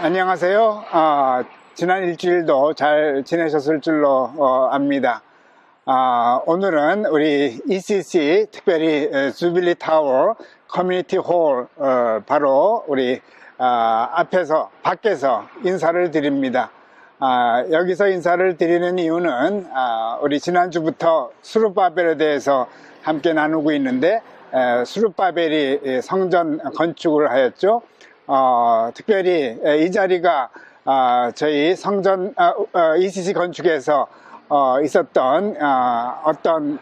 안녕하세요. 지난 일주일도 잘 지내셨을 줄로 압니다. 오늘은 우리 ECC, 특별히 주빌리 타워 커뮤니티 홀 바로 우리 밖에서 인사를 드립니다. 여기서 인사를 드리는 이유는 우리 지난주부터 수룹바벨에 대해서 함께 나누고 있는데, 수룹바벨이 성전 건축을 하였죠. 특별히 이 자리가 저희 성전 ECC 건축에서 있었던 어떤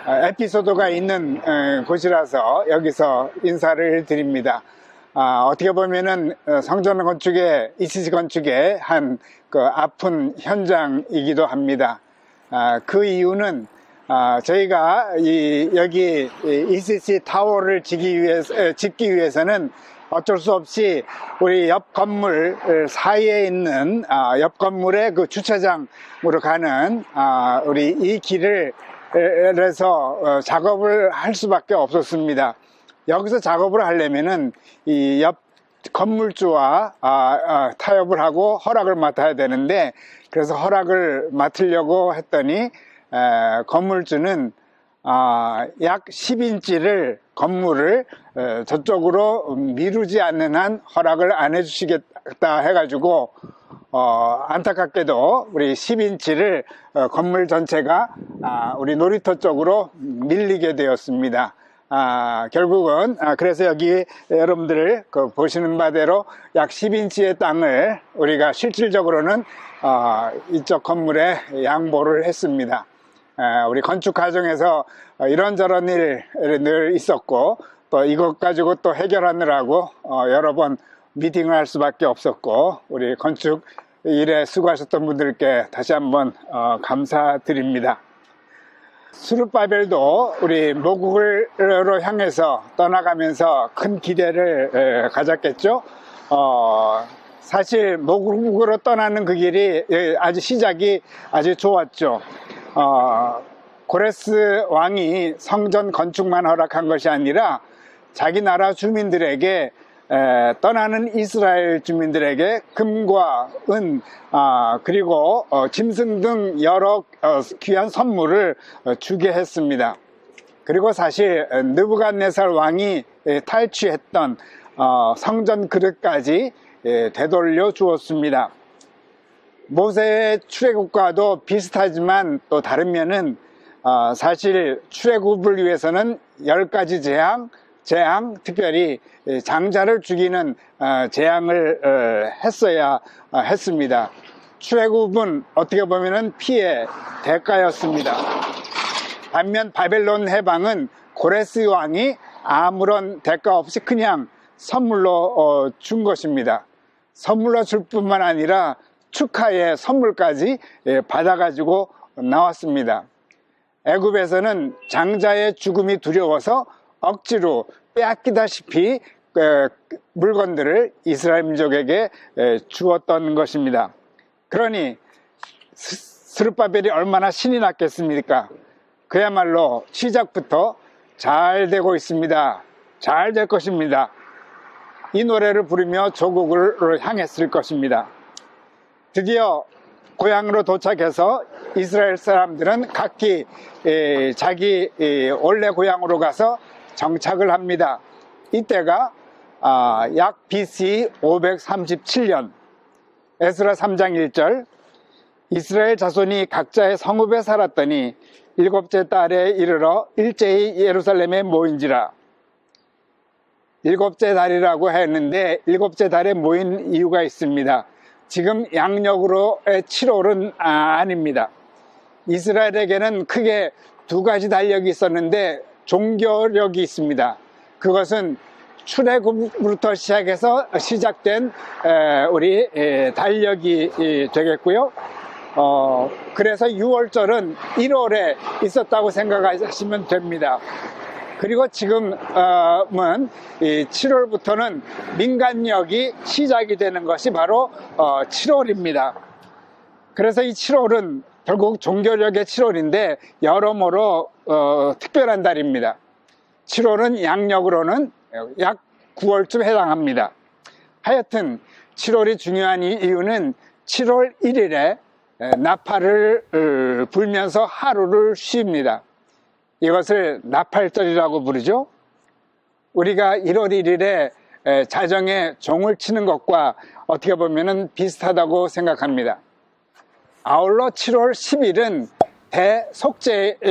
에피소드가 있는 곳이라서 여기서 인사를 드립니다. 어떻게 보면은 성전 건축의 ECC 건축의 한 그 아픈 현장이기도 합니다. 그 이유는 저희가 여기 ECC 타워를 짓기 위해서는 어쩔 수 없이 우리 옆 건물 사이에 있는 옆 건물의 그 주차장으로 가는 우리 이 길을 해서 작업을 할 수밖에 없었습니다. 여기서 작업을 하려면은 이 옆 건물주와 타협을 하고 허락을 맡아야 되는데, 그래서 허락을 맡으려고 했더니 건물주는 약 10인치를 건물을 저쪽으로 미루지 않는 한 허락을 안 해주시겠다 해가지고 안타깝게도 우리 10인치를 건물 전체가 우리 놀이터 쪽으로 밀리게 되었습니다. 결국은 그래서 여기 여러분들 보시는 바대로 약 10인치의 땅을 우리가 실질적으로는 이쪽 건물에 양보를 했습니다. 우리 건축 과정에서 이런저런 일이 늘 있었고, 또 이것 가지고 또 해결하느라고 여러 번 미팅을 할 수밖에 없었고, 우리 건축 일에 수고하셨던 분들께 다시 한번 감사드립니다. 수룹바벨도 우리 모국으로 향해서 떠나가면서 큰 기대를 가졌겠죠. 사실 모국으로 떠나는 그 길이 아주 시작이 아주 좋았죠. 고레스 왕이 성전 건축만 허락한 것이 아니라 자기 나라 주민들에게, 떠나는 이스라엘 주민들에게 금과 은 그리고 짐승 등 여러 귀한 선물을 주게 했습니다. 그리고 사실 느부갓네살 왕이 탈취했던 성전 그릇까지 되돌려 주었습니다. 모세의 출애굽과도 비슷하지만 또 다른 면은 사실 출애굽을 위해서는 10가지 재앙, 특별히 장자를 죽이는 재앙을 했어야 했습니다. 출애굽은 어떻게 보면은 피의 대가였습니다. 반면 바벨론 해방은 고레스 왕이 아무런 대가 없이 그냥 선물로 준 것입니다. 선물로 줄 뿐만 아니라 축하의 선물까지 받아가지고 나왔습니다. 애굽에서는 장자의 죽음이 두려워서 억지로 빼앗기다시피 물건들을 이스라엘 민족에게 주었던 것입니다. 그러니 스룹바벨이 얼마나 신이 났겠습니까? 그야말로 시작부터 잘 되고 있습니다. 잘 될 것입니다. 이 노래를 부르며 조국을 향했을 것입니다. 드디어 고향으로 도착해서 이스라엘 사람들은 각기 자기 원래 고향으로 가서 정착을 합니다. 이때가 약 BC 537년, 에스라 3장 1절, 이스라엘 자손이 각자의 성읍에 살았더니 7째 달에 이르러 일제히 예루살렘에 모인지라. 7째 달이라고 했는데 7째 달에 모인 이유가 있습니다. 지금 양력으로의 7월은 아닙니다. 이스라엘에게는 크게 두 가지 달력이 있었는데 종교력이 있습니다. 그것은 출애굽부터 시작해서 시작된 우리 달력이 되겠고요. 그래서 6월절은 1월에 있었다고 생각하시면 됩니다. 그리고 지금은 7월부터는 민간력이 시작이 되는 것이 바로 7월입니다. 그래서 이 7월은 결국 종교력의 7월인데 여러모로 특별한 달입니다. 7월은 양력으로는 약 9월쯤 해당합니다. 하여튼 7월이 중요한 이유는 7월 1일에 나팔을 불면서 하루를 쉽니다. 이것을 나팔절이라고 부르죠. 우리가 1월 1일에 자정에 종을 치는 것과 어떻게 보면 비슷하다고 생각합니다. 아울러 7월 10일은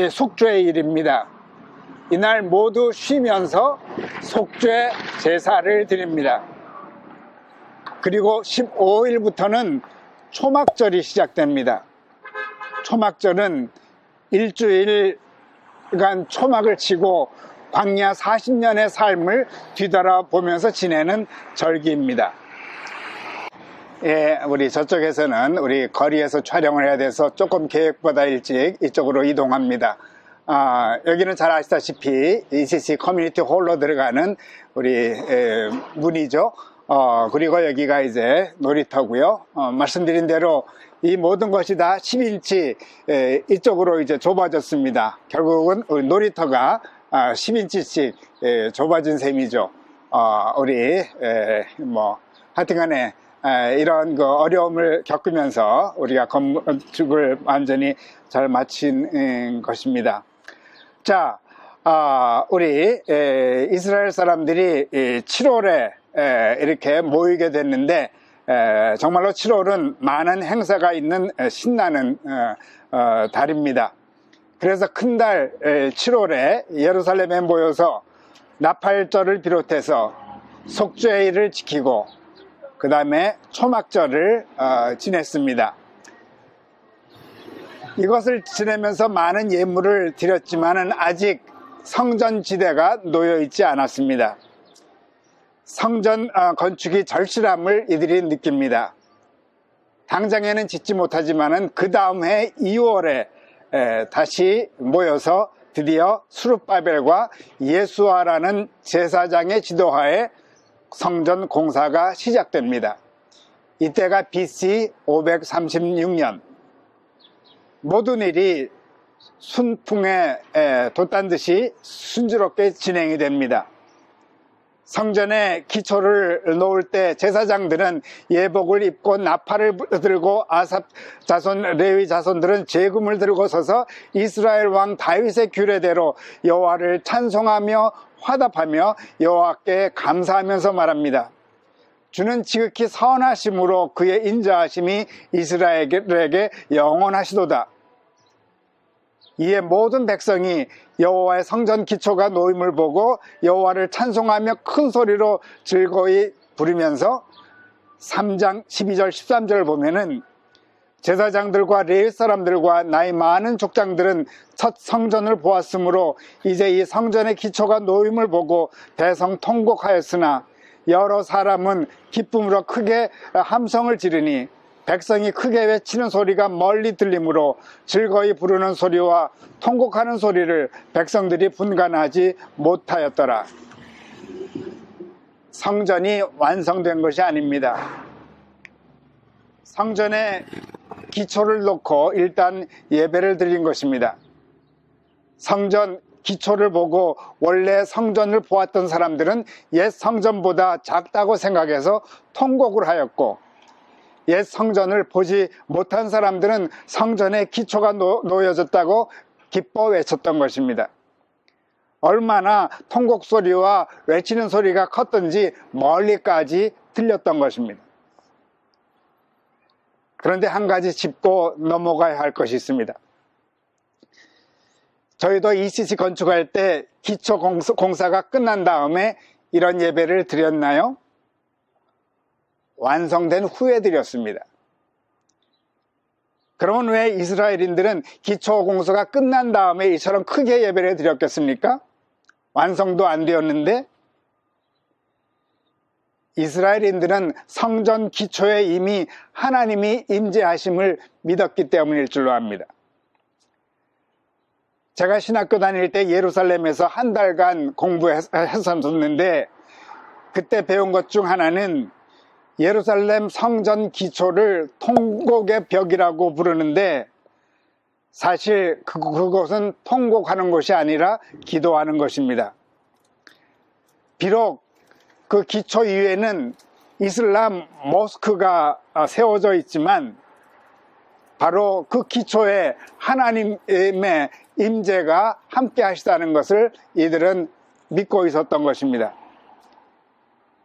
속죄의 일입니다. 이날 모두 쉬면서 속죄 제사를 드립니다. 그리고 15일부터는 초막절이 시작됩니다. 초막절은 일주일간 초막을 치고 광야 40년의 삶을 뒤돌아보면서 지내는 절기입니다. 예, 우리 저쪽에서는 우리 거리에서 촬영을 해야 돼서 조금 계획보다 일찍 이쪽으로 이동합니다. 여기는 잘 아시다시피 ECC 커뮤니티 홀로 들어가는 우리 문이죠. 그리고 여기가 이제 놀이터고요. 말씀드린 대로 이 모든 것이 다 10인치 이쪽으로 이제 좁아졌습니다. 결국은 우리 놀이터가 10인치씩 좁아진 셈이죠. 우리 하여튼간에 이런 그 어려움을 겪으면서 우리가 건축을 완전히 잘 마친 것입니다. 자, 우리 이스라엘 사람들이 7월에 이렇게 모이게 됐는데 정말로 7월은 많은 행사가 있는 신나는 달입니다. 그래서 큰 달 7월에 예루살렘에 모여서 나팔절을 비롯해서 속죄일을 지키고 그 다음에 초막절을 지냈습니다. 이것을 지내면서 많은 예물을 드렸지만은 아직 성전지대가 놓여있지 않았습니다. 성전 건축이 절실함을 이들이 느낍니다. 당장에는 짓지 못하지만은 그 다음 해 2월에 다시 모여서 드디어 수룹바벨과 예수아라는 제사장의 지도하에 성전 공사가 시작됩니다. 이때가 BC 536년. 모든 일이 순풍에 돛단 듯이 순조롭게 진행이 됩니다. 성전에 기초를 놓을 때 제사장들은 예복을 입고 나팔을 들고 아삽 자손, 레위 자손들은 제금을 들고 서서 이스라엘 왕 다윗의 규례대로 여호와를 찬송하며 화답하며 여호와께 감사하면서 말합니다. 주는 지극히 선하심으로 그의 인자하심이 이스라엘에게 영원하시도다. 이에 모든 백성이 여호와의 성전 기초가 놓임을 보고 여호와를 찬송하며 큰 소리로 즐거이 부르면서 3장 12절 13절을 보면은 제사장들과 레위 사람들과 나이 많은 족장들은 첫 성전을 보았으므로 이제 이 성전의 기초가 놓임을 보고 대성통곡하였으나 여러 사람은 기쁨으로 크게 함성을 지르니 백성이 크게 외치는 소리가 멀리 들리므로 즐거이 부르는 소리와 통곡하는 소리를 백성들이 분간하지 못하였더라. 성전이 완성된 것이 아닙니다. 성전에 기초를 놓고 일단 예배를 드린 것입니다. 성전 기초를 보고 원래 성전을 보았던 사람들은 옛 성전보다 작다고 생각해서 통곡을 하였고, 옛 성전을 보지 못한 사람들은 성전의 기초가 놓여졌다고 기뻐 외쳤던 것입니다. 얼마나 통곡 소리와 외치는 소리가 컸던지 멀리까지 들렸던 것입니다. 그런데 한 가지 짚고 넘어가야 할 것이 있습니다. 저희도 ECC 건축할 때 기초 공사가 끝난 다음에 이런 예배를 드렸나요? 완성된 후에 드렸습니다. 그러면 왜 이스라엘인들은 기초 공사가 끝난 다음에 이처럼 크게 예배를 드렸겠습니까? 완성도 안 되었는데. 이스라엘인들은 성전 기초에 이미 하나님이 임재하심을 믿었기 때문일 줄로 압니다. 제가 신학교 다닐 때 예루살렘에서 한 달간 공부했었는데 그때 배운 것 중 하나는 예루살렘 성전 기초를 통곡의 벽이라고 부르는데 사실 그것은 통곡하는 것이 아니라 기도하는 것입니다. 비록 그 기초 위에는 이슬람 모스크가 세워져 있지만 바로 그 기초에 하나님의 임재가 함께 하시다는 것을 이들은 믿고 있었던 것입니다.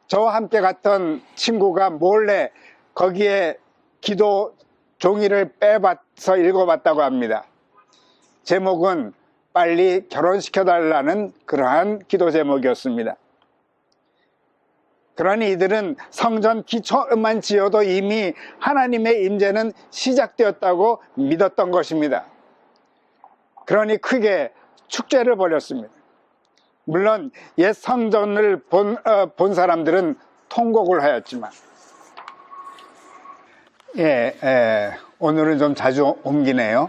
저와 함께 갔던 친구가 몰래 거기에 기도 종이를 빼봐서 읽어봤다고 합니다. 제목은 빨리 결혼시켜달라는 그러한 기도 제목이었습니다. 그러니 이들은 성전 기초만 지어도 이미 하나님의 임재는 시작되었다고 믿었던 것입니다. 그러니 크게 축제를 벌였습니다. 물론 옛 성전을 본 사람들은 통곡을 하였지만, 오늘은 좀 자주 옮기네요.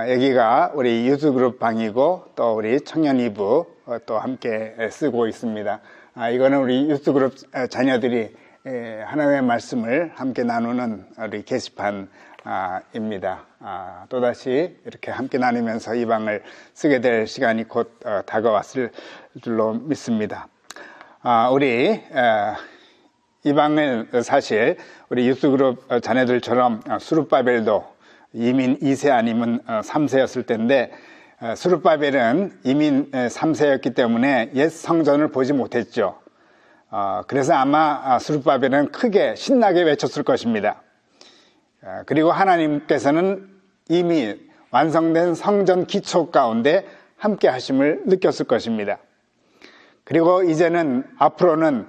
여기가 우리 유스그룹 방이고 또 우리 청년 2부 또 함께 쓰고 있습니다. 이거는 우리 유스그룹 자녀들이 하나님의 말씀을 함께 나누는 우리 게시판입니다. 또다시 이렇게 함께 나누면서 이 방을 쓰게 될 시간이 곧 다가왔을 줄로 믿습니다. 우리 이 방은 사실 우리 유스그룹 자녀들처럼 수룹바벨도 이민 2세 아니면 3세였을 때인데, 수룹바벨은 이민 3세였기 때문에 옛 성전을 보지 못했죠. 그래서 아마 수룹바벨은 크게 신나게 외쳤을 것입니다. 그리고 하나님께서는 이미 완성된 성전 기초 가운데 함께 하심을 느꼈을 것입니다. 그리고 이제는 앞으로는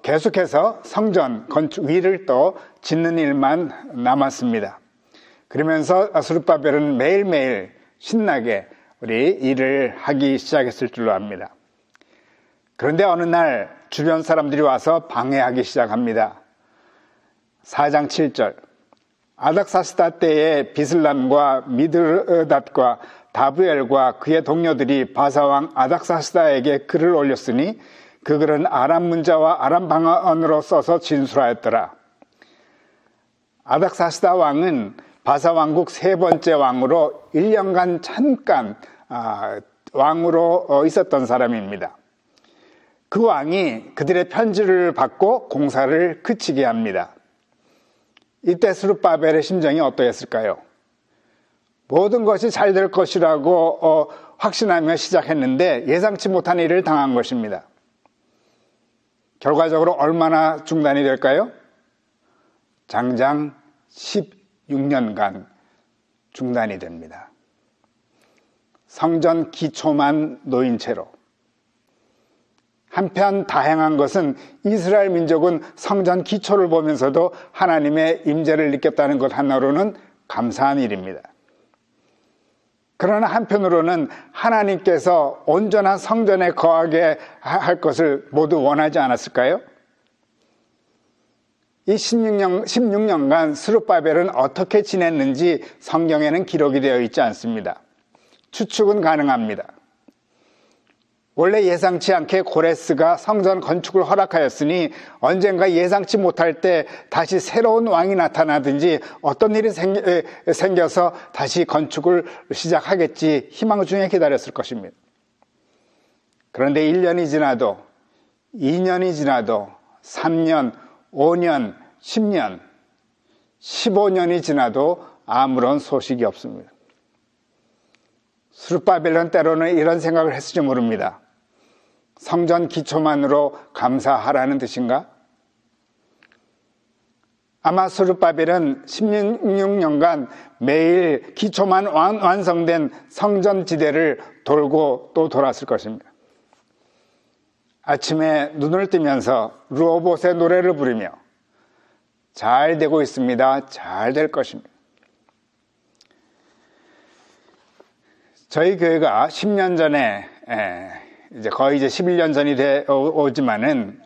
계속해서 성전 건축 위를 또 짓는 일만 남았습니다. 그러면서 스룹바벨은 매일매일 신나게 우리 일을 하기 시작했을 줄로 압니다. 그런데 어느 날 주변 사람들이 와서 방해하기 시작합니다. 4장 7절, 아닥사스다 때에 비슬람과 미드닷과 다브엘과 그의 동료들이 바사왕 아닥사스다에게 글을 올렸으니 그 글은 아람 문자와 아람 방언으로 써서 진술하였더라. 아닥사스다 왕은 바사 왕국 세 번째 왕으로 1년간 잠깐 왕으로 있었던 사람입니다. 그 왕이 그들의 편지를 받고 공사를 그치게 합니다. 이때 스룹바벨의 심정이 어떠했을까요? 모든 것이 잘 될 것이라고 확신하며 시작했는데 예상치 못한 일을 당한 것입니다. 결과적으로 얼마나 중단이 될까요? 장장 16년간 중단이 됩니다. 성전 기초만 놓인 채로. 한편 다행한 것은 이스라엘 민족은 성전 기초를 보면서도 하나님의 임재를 느꼈다는 것 하나로는 감사한 일입니다. 그러나 한편으로는 하나님께서 온전한 성전에 거하게 할 것을 모두 원하지 않았을까요? 이 16년간 스룹바벨은 어떻게 지냈는지 성경에는 기록이 되어 있지 않습니다. 추측은 가능합니다. 원래 예상치 않게 고레스가 성전 건축을 허락하였으니 언젠가 예상치 못할 때 다시 새로운 왕이 나타나든지 어떤 일이 생겨서 다시 건축을 시작하겠지 희망 중에 기다렸을 것입니다. 그런데 1년이 지나도 2년이 지나도 3년, 5년, 10년, 15년이 지나도 아무런 소식이 없습니다. 스룹바벨은 때로는 이런 생각을 했을지 모릅니다. 성전 기초만으로 감사하라는 뜻인가? 아마 스룹바벨은 16년간 매일 기초만 완성된 성전 지대를 돌고 또 돌았을 것입니다. 아침에 눈을 뜨면서 르호봇의 노래를 부르며 잘 되고 있습니다. 잘 될 것입니다. 저희 교회가 10년 전에 이제 거의 11년 전이 오지만은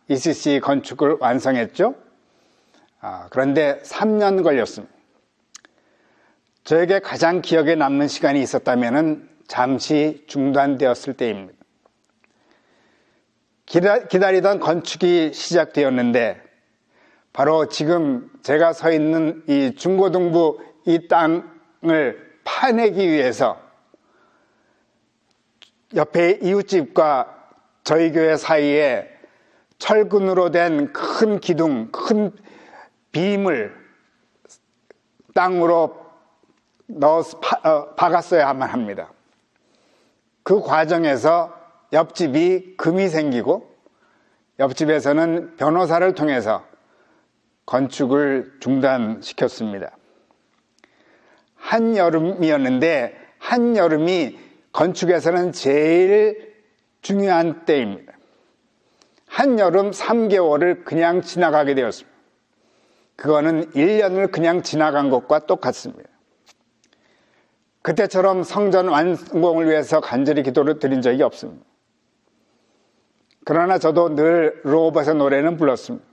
ECC 건축을 완성했죠. 그런데 3년 걸렸습니다. 저에게 가장 기억에 남는 시간이 있었다면은 잠시 중단되었을 때입니다. 기다리던 건축이 시작되었는데 바로 지금 제가 서 있는 이 중고등부 이 땅을 파내기 위해서 옆에 이웃집과 저희 교회 사이에 철근으로 된 큰 기둥, 큰 빔을 땅으로 넣어서 박았어야만 합니다. 그 과정에서 옆집이 금이 생기고 옆집에서는 변호사를 통해서 건축을 중단시켰습니다. 한여름이었는데 한여름이 건축에서는 제일 중요한 때입니다. 한여름 3개월을 그냥 지나가게 되었습니다. 그거는 1년을 그냥 지나간 것과 똑같습니다. 그때처럼 성전 완공을 위해서 간절히 기도를 드린 적이 없습니다. 그러나 저도 늘 르호봇의 노래는 불렀습니다.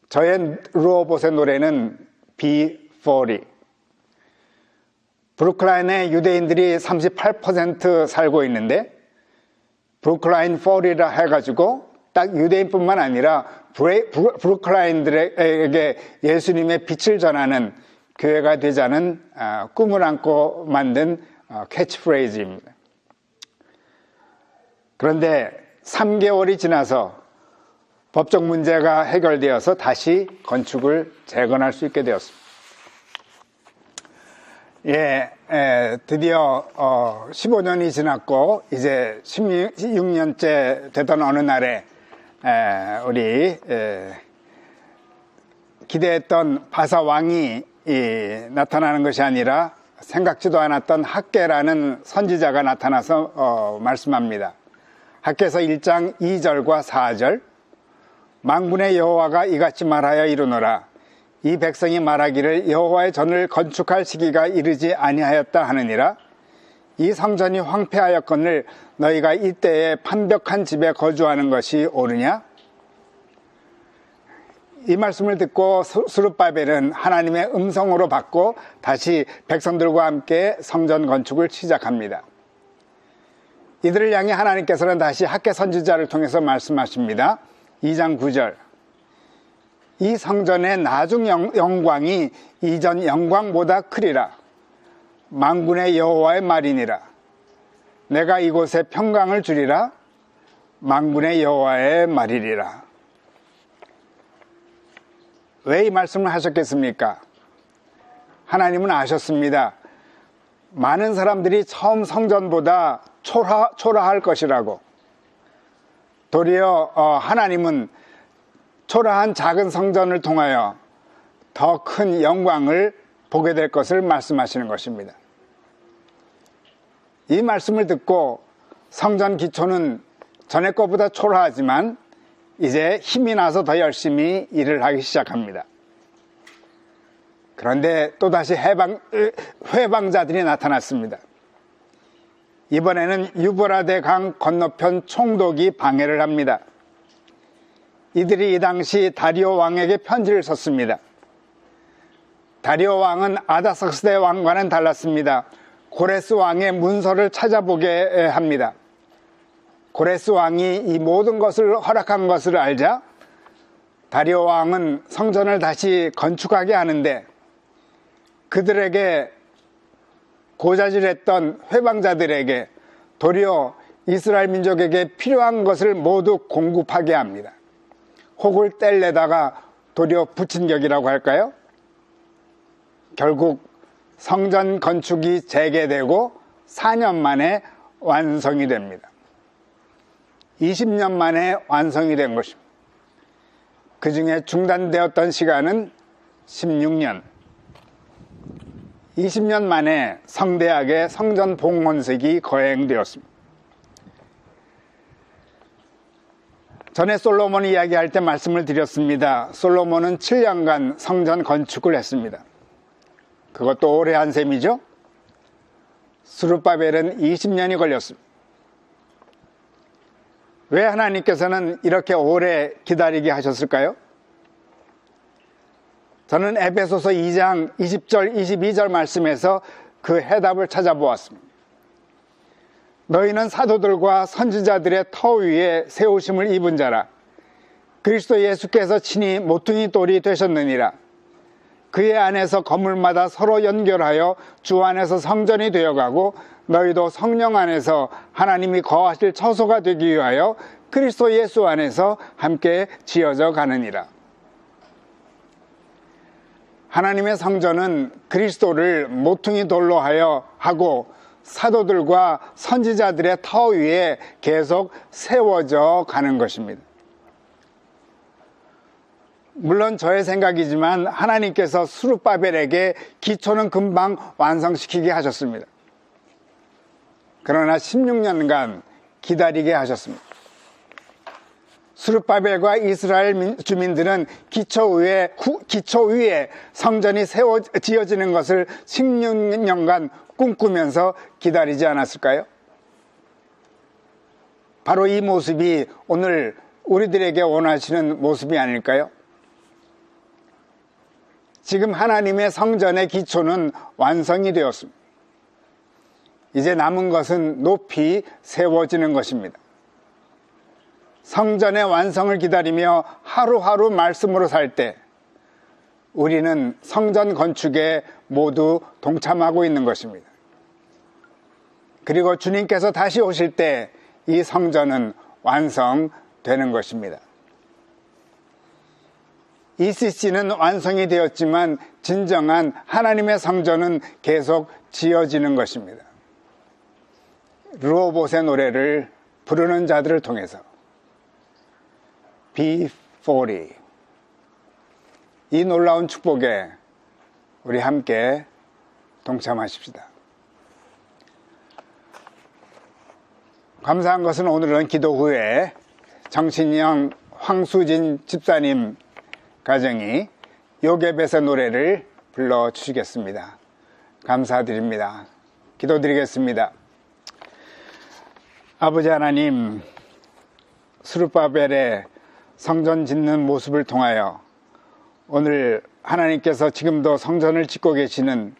저의 르호봇의 노래는 B40. 브루클라인에 유대인들이 38% 살고 있는데 브루클라인 40이라 해가지고 딱 유대인뿐만 아니라 브루클라인들에게 예수님의 빛을 전하는 교회가 되자는 꿈을 안고 만든 캐치프레이즈입니다. 그런데 3개월이 지나서 법적 문제가 해결되어서 다시 건축을 재건할 수 있게 되었습니다. 드디어 15년이 지났고 이제 16년째 되던 어느 날에 우리 기대했던 바사 왕이 나타나는 것이 아니라 생각지도 않았던 학개라는 선지자가 나타나서 말씀합니다. 학개서 1장 2절과 4절 만군의 여호와가 이같이 말하여 이르노라. 이 백성이 말하기를 여호와의 전을 건축할 시기가 이르지 아니하였다 하느니라. 이 성전이 황폐하였거늘 너희가 이때에 판벽한 집에 거주하는 것이 옳으냐? 이 말씀을 듣고 스룹바벨은 하나님의 음성으로 받고 다시 백성들과 함께 성전 건축을 시작합니다. 이들을 향해 하나님께서는 다시 학개 선지자를 통해서 말씀하십니다. 2장 9절 이 성전의 나중 영광이 이전 영광보다 크리라. 만군의 여호와의 말이니라. 내가 이곳에 평강을 주리라. 만군의 여호와의 말이리라. 왜 이 말씀을 하셨겠습니까? 하나님은 아셨습니다. 많은 사람들이 처음 성전보다 초라할 것이라고. 도리어 하나님은 초라한 작은 성전을 통하여 더 큰 영광을 보게 될 것을 말씀하시는 것입니다. 이 말씀을 듣고 성전 기초는 전에 것보다 초라하지만 이제 힘이 나서 더 열심히 일을 하기 시작합니다. 그런데 또다시 회방자들이 나타났습니다. 이번에는 유브라데 강 건너편 총독이 방해를 합니다. 이들이 이 당시 다리오 왕에게 편지를 썼습니다. 다리오 왕은 아닥사스대 왕과는 달랐습니다. 고레스 왕의 문서를 찾아보게 합니다. 고레스 왕이 이 모든 것을 허락한 것을 알자 다리오 왕은 성전을 다시 건축하게 하는데 그들에게 고자질했던 회방자들에게 도리어 이스라엘 민족에게 필요한 것을 모두 공급하게 합니다. 혹을 뗄래다가 도리어 붙인 격이라고 할까요? 결국 성전 건축이 재개되고 4년 만에 완성이 됩니다. 20년 만에 완성이 된 것입니다. 그 중에 중단되었던 시간은 16년. 20년 만에 성대하게 성전 봉헌식이 거행되었습니다. 전에 솔로몬 이야기할 때 말씀을 드렸습니다. 솔로몬은 7년간 성전 건축을 했습니다. 그것도 오래 한 셈이죠. 스룹바벨은 20년이 걸렸습니다. 왜 하나님께서는 이렇게 오래 기다리게 하셨을까요? 저는 에베소서 2장 20절 22절 말씀에서 그 해답을 찾아보았습니다. 너희는 사도들과 선지자들의 터 위에 세우심을 입은 자라. 그리스도 예수께서 친히 모퉁이 돌이 되셨느니라. 그의 안에서 건물마다 서로 연결하여 주 안에서 성전이 되어가고 너희도 성령 안에서 하나님이 거하실 처소가 되기 위하여 그리스도 예수 안에서 함께 지어져 가느니라. 하나님의 성전은 그리스도를 모퉁이 돌로 하고 사도들과 선지자들의 터 위에 계속 세워져 가는 것입니다. 물론 저의 생각이지만 하나님께서 스룹바벨에게 기초는 금방 완성시키게 하셨습니다. 그러나 16년간 기다리게 하셨습니다. 스룹바벨과 이스라엘 주민들은 기초 위에 성전이 지어지는 것을 16년간 꿈꾸면서 기다리지 않았을까요? 바로 이 모습이 오늘 우리들에게 원하시는 모습이 아닐까요? 지금 하나님의 성전의 기초는 완성이 되었습니다. 이제 남은 것은 높이 세워지는 것입니다. 성전의 완성을 기다리며 하루하루 말씀으로 살 때 우리는 성전 건축에 모두 동참하고 있는 것입니다. 그리고 주님께서 다시 오실 때 이 성전은 완성되는 것입니다. ECC는 완성이 되었지만 진정한 하나님의 성전은 계속 지어지는 것입니다. 르호봇의 노래를 부르는 자들을 통해서 B40 이 놀라운 축복에 우리 함께 동참하십시다. 감사한 것은 오늘은 기도 후에 정신영 황수진 집사님 가정이 요괴벳의 노래를 불러주시겠습니다. 감사드립니다. 기도드리겠습니다. 아버지 하나님, 스룹바벨의 성전 짓는 모습을 통하여 오늘 하나님께서 지금도 성전을 짓고 계시는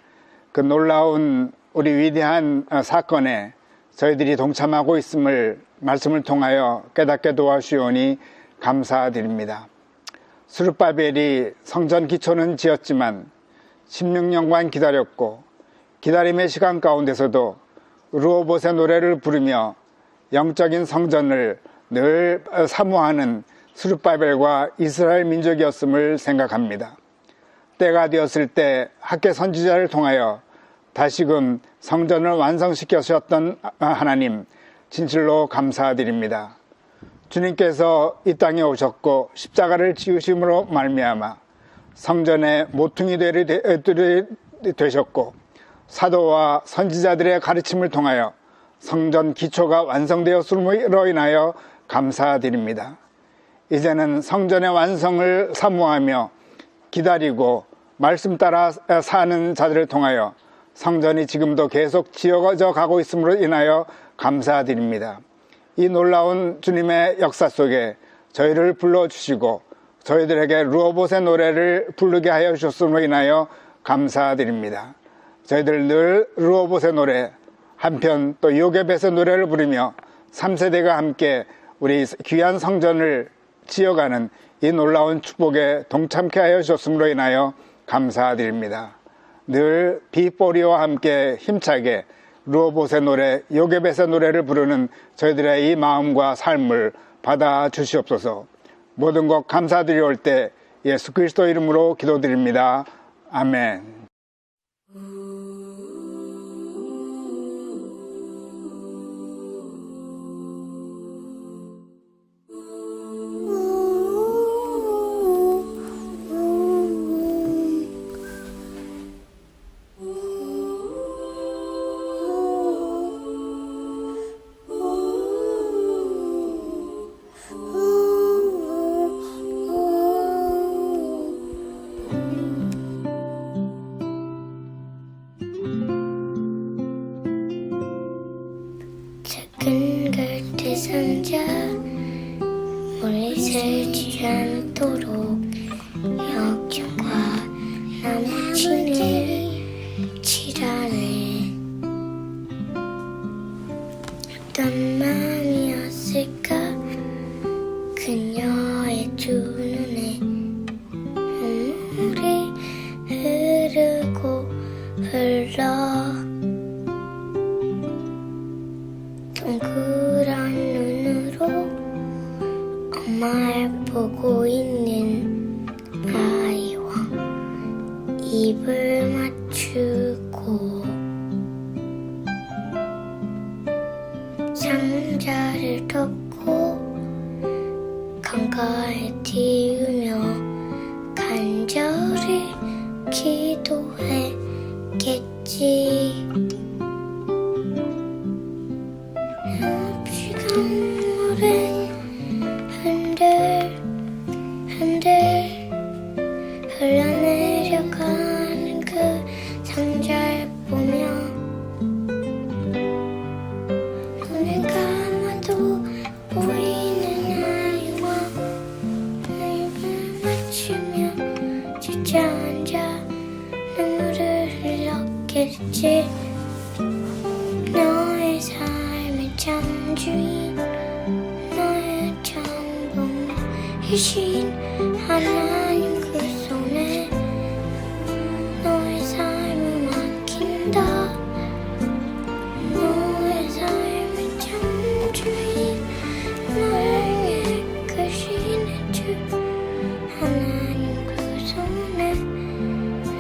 그 놀라운 우리 위대한 사건에 저희들이 동참하고 있음을 말씀을 통하여 깨닫게 도와주시오니 감사드립니다. 스룹바벨이 성전 기초는 지었지만 16년간 기다렸고 기다림의 시간 가운데서도 르호봇의 노래를 부르며 영적인 성전을 늘 사모하는 스룹바벨과 이스라엘 민족이었음을 생각합니다. 때가 되었을 때 학계 선지자를 통하여 다시금 성전을 완성시키셨던 하나님, 진실로 감사드립니다. 주님께서 이 땅에 오셨고 십자가를 지으심으로 말미암아 성전의 모퉁이 되셨고 사도와 선지자들의 가르침을 통하여 성전 기초가 완성되었음으로 인하여 감사드립니다. 이제는 성전의 완성을 사모하며 기다리고 말씀 따라 사는 자들을 통하여 성전이 지금도 계속 지어져 가고 있음으로 인하여 감사드립니다. 이 놀라운 주님의 역사 속에 저희를 불러주시고 저희들에게 르호봇의 노래를 부르게 하여 주셨음으로 인하여 감사드립니다. 저희들 늘 르호봇의 노래, 한편 또 요괴벳의 노래를 부르며 3세대가 함께 우리 귀한 성전을 지어가는 이 놀라운 축복에 동참케 하여 주셨음으로 인하여 감사드립니다. 늘 B40와 함께 힘차게 르호봇의 노래, 요괴벳의 노래를 부르는 저희들의 이 마음과 삶을 받아 주시옵소서. 모든 것 감사드리올 때 예수 그리스도 이름으로 기도드립니다. 아멘. 작은 갈대 상자 오래 살지 않도록 역경과 나무친을 칠하네. 어떤 마음이었을까 그녀의 두 눈에 눈물이 흐르고 흘러 동그란 눈으로 날 보고 있는 아이와 입을 맞추고 상자를 덮고 강가에 띄우며 간절히 기도했겠지. 흡시 강물에 흔들 흘러내려가는 그 상자를 보며 눈을 감아도 보이는 아이와 입을 맞추며 주저앉아 눈물을 흘렸겠지. 너의 삶의 창주인 너의 전부이신 하나님 그 손에 너의 삶을 맡긴다. 너의 삶의 창주인 너를 이끄시는 주 하나님 그 손에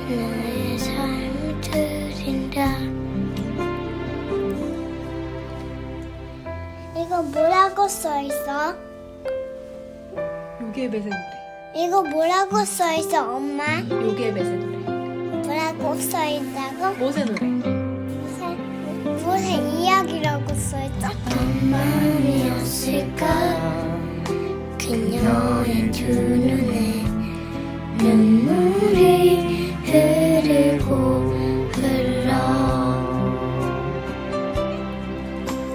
너의 삶을 드린다. 이거 뭐라고 써있어? 요괴배새 노래. 이거 뭐라고 써있어, 엄마? 요괴배새 노래. 뭐라고 써있다고? 모세 노래. 무슨 이야기라고 써있어? 어떤 마음이었을까? 그녀의 두 눈에 눈물이 흐르고 흘러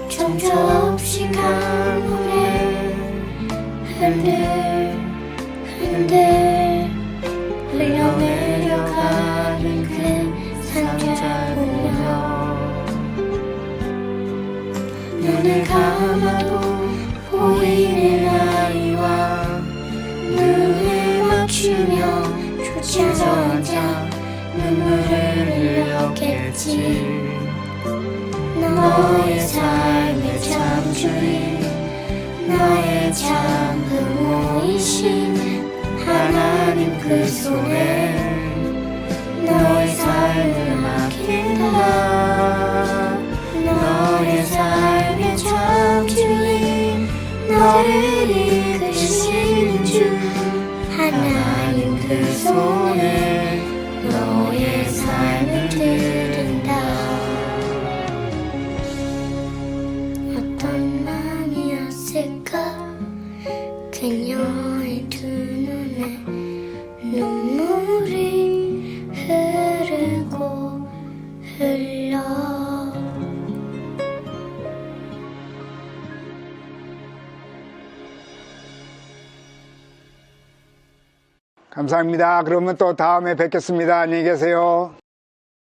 정처 없이 강물에 흔들 흘러내려가는 그 상자 보며 눈을 감아도 보이는 아이와 눈을 맞추며 주저앉아 눈물을 흘렸겠지. 너의 삶의 창주인 너의 전부이신 하나님 그 손에 너의 삶을 맡긴다. 너의 삶의 창주인 너를 이끄시는 주 하나님 그 손에 너의 삶을 드린다. 어떤 마음이었을까? 그녀의 두 눈에 눈물이 흐르고 흘러 감사합니다. 그러면 또 다음에 뵙겠습니다. 안녕히 계세요.